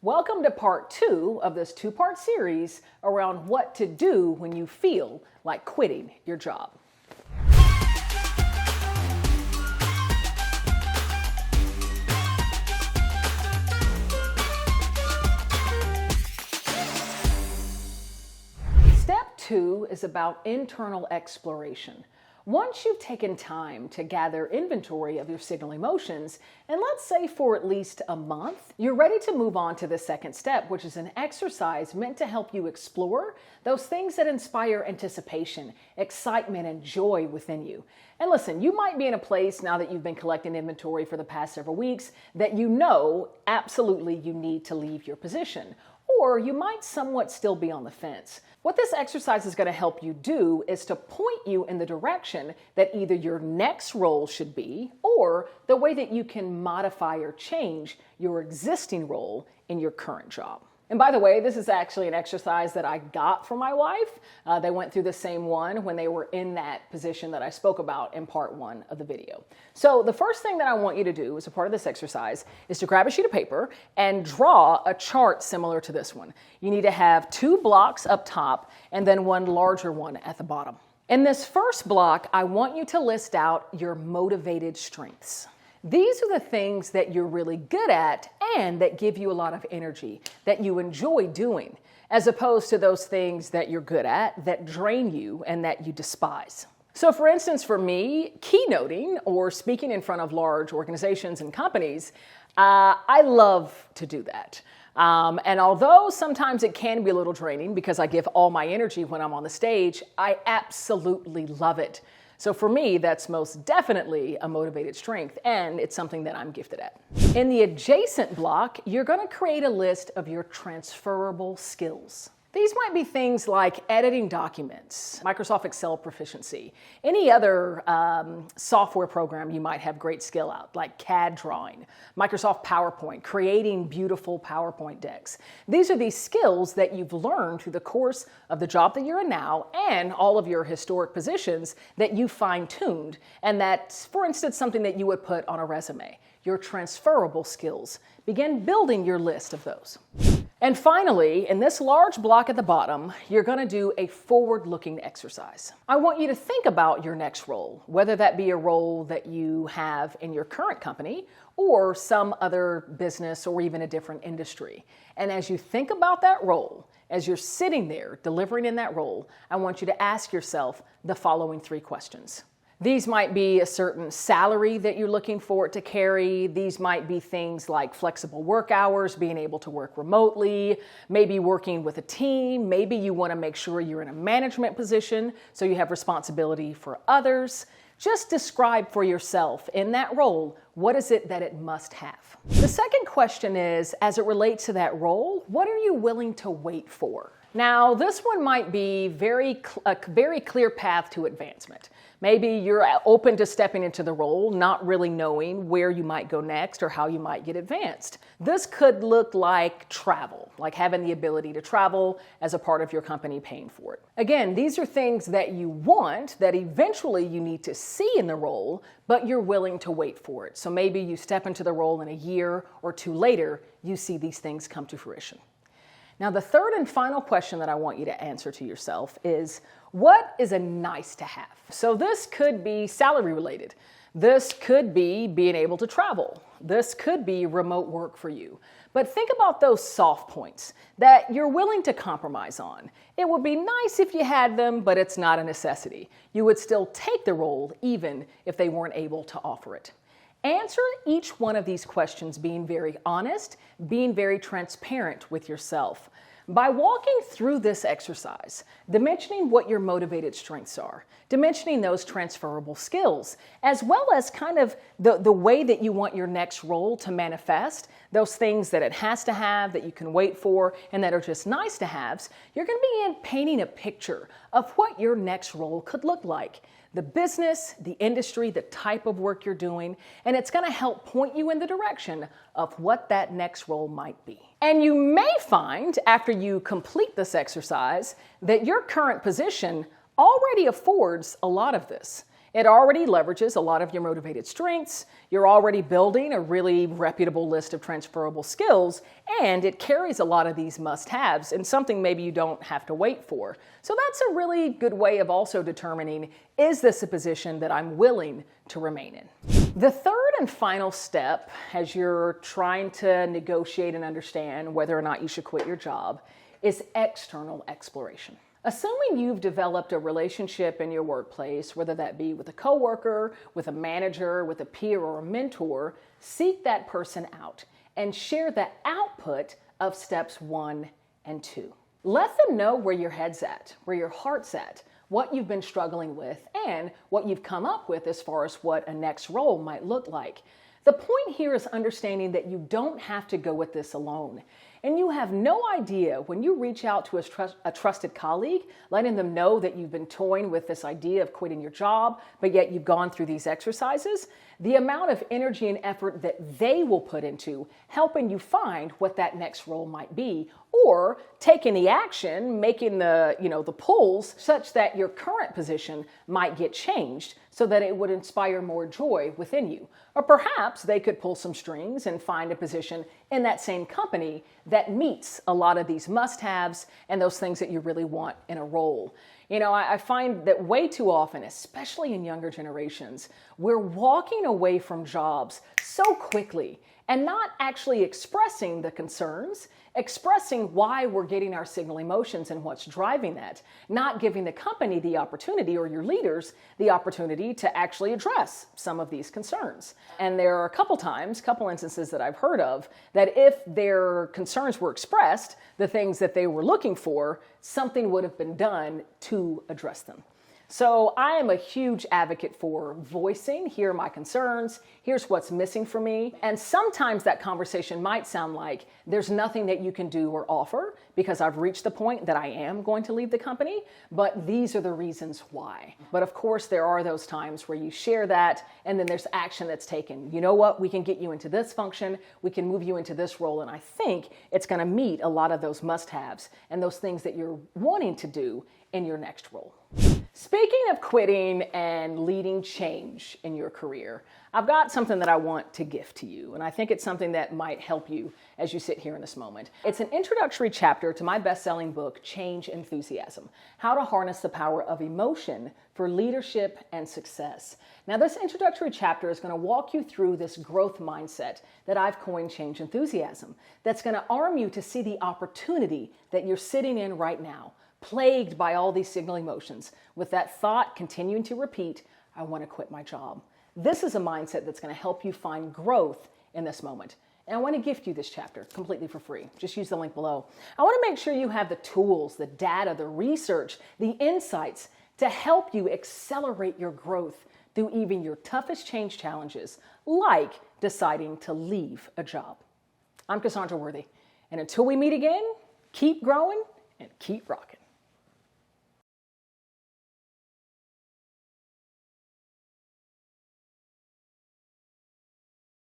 Welcome to part 2 of this 2-part series around what to do when you feel like quitting your job. Step 2 is about internal exploration. Once you've taken time to gather inventory of your signal emotions, and let's say for at least a month, you're ready to move on to the second step, which is an exercise meant to help you explore those things that inspire anticipation, excitement, and joy within you. And listen, you might be in a place now that you've been collecting inventory for the past several weeks that you know absolutely you need to leave your position, or you might somewhat still be on the fence. What this exercise is going to help you do is to point you in the direction that either your next role should be, or the way that you can modify or change your existing role in your current job. And by the way, this is actually an exercise that I got from my wife. They went through the same one when they were in that position that I spoke about in part 1 of the video. So the first thing that I want you to do as a part of this exercise is to grab a sheet of paper and draw a chart similar to this one. You need to have 2 blocks up top and then one larger one at the bottom. In this first block, I want you to list out your motivated strengths. These are the things that you're really good at and that give you a lot of energy, that you enjoy doing, as opposed to those things that you're good at that drain you and that you despise. So for instance, for me, keynoting or speaking in front of large organizations and companies, I love to do that. And although sometimes it can be a little draining because I give all my energy when I'm on the stage, I absolutely love it. So for me, that's most definitely a motivated strength, and it's something that I'm gifted at. In the adjacent block, you're going to create a list of your transferable skills. These might be things like editing documents, Microsoft Excel proficiency, any other software program you might have great skill at, like CAD drawing, Microsoft PowerPoint, creating beautiful PowerPoint decks. These are these skills that you've learned through the course of the job that you're in now and all of your historic positions that you fine-tuned, and that's, for instance, something that you would put on a resume. Your transferable skills. Begin building your list of those. And finally, in this large block at the bottom, you're going to do a forward-looking exercise. I want you to think about your next role, whether that be a role that you have in your current company or some other business or even a different industry. And as you think about that role, as you're sitting there delivering in that role, I want you to ask yourself the following 3 questions. These might be a certain salary that you're looking for it to carry. These might be things like flexible work hours, being able to work remotely, maybe working with a team. Maybe you want to make sure you're in a management position so you have responsibility for others. Just describe for yourself in that role, what is it that it must have? The second question is, as it relates to that role, what are you willing to wait for? Now, this one might be a very clear path to advancement. Maybe you're open to stepping into the role, not really knowing where you might go next or how you might get advanced. This could look like travel, like having the ability to travel as a part of your company paying for it. Again, these are things that you want that eventually you need to see in the role, but you're willing to wait for it. So maybe you step into the role and a year or 2 later, you see these things come to fruition. Now, the third and final question that I want you to answer to yourself is, what is a nice to have? So this could be salary related. This could be being able to travel. This could be remote work for you. But think about those soft points that you're willing to compromise on. It would be nice if you had them, but it's not a necessity. You would still take the role even if they weren't able to offer it. Answer each one of these questions being very honest, being very transparent with yourself. By walking through this exercise, dimensioning what your motivated strengths are, dimensioning those transferable skills, as well as kind of the way that you want your next role to manifest, those things that it has to have, that you can wait for, and that are just nice to haves, you're going to begin painting a picture of what your next role could look like. The business, the industry, the type of work you're doing, and it's going to help point you in the direction of what that next role might be. And you may find, after you complete this exercise, that your current position already affords a lot of this. It already leverages a lot of your motivated strengths. You're already building a really reputable list of transferable skills, and it carries a lot of these must-haves and something maybe you don't have to wait for. So that's a really good way of also determining, is this a position that I'm willing to remain in? The third and final step, as you're trying to negotiate and understand whether or not you should quit your job, is external exploration. Assuming you've developed a relationship in your workplace, whether that be with a coworker, with a manager, with a peer, or a mentor, seek that person out and share the output of steps 1 and 2. Let them know where your head's at, where your heart's at, what you've been struggling with, and what you've come up with as far as what a next role might look like. The point here is understanding that you don't have to go with this alone. And you have no idea when you reach out to a trusted colleague, letting them know that you've been toying with this idea of quitting your job, but yet you've gone through these exercises, the amount of energy and effort that they will put into helping you find what that next role might be, or taking the action, making the pulls such that your current position might get changed so that it would inspire more joy within you. Or perhaps they could pull some strings and find a position in that same company that meets a lot of these must-haves and those things that you really want in a role. I find that way too often, especially in younger generations, we're walking away from jobs so quickly and not actually expressing the concerns, expressing why we're getting our signal emotions and what's driving that, not giving the company the opportunity or your leaders the opportunity to actually address some of these concerns. And there are a couple instances that I've heard of that if their concerns were expressed, the things that they were looking for, something would have been done to address them. So I am a huge advocate for voicing, here are my concerns, here's what's missing for me. And sometimes that conversation might sound like there's nothing that you can do or offer because I've reached the point that I am going to leave the company, but these are the reasons why. But of course, there are those times where you share that and then there's action that's taken. You know what? We can get you into this function, we can move you into this role, and I think it's going to meet a lot of those must-haves and those things that you're wanting to do in your next role. Speaking of quitting and leading change in your career, I've got something that I want to gift to you, and I think it's something that might help you as you sit here in this moment. It's an introductory chapter to my best-selling book, Change Enthusiasm: How to Harness the Power of Emotion for Leadership and Success. Now, this introductory chapter is going to walk you through this growth mindset that I've coined Change Enthusiasm, that's going to arm you to see the opportunity that you're sitting in right now, plagued by all these signal emotions, with that thought continuing to repeat, I want to quit my job. This is a mindset that's going to help you find growth in this moment. And I want to gift you this chapter completely for free. Just use the link below. I want to make sure you have the tools, the data, the research, the insights to help you accelerate your growth through even your toughest change challenges, like deciding to leave a job. I'm Cassandra Worthy, and until we meet again, keep growing and keep rocking.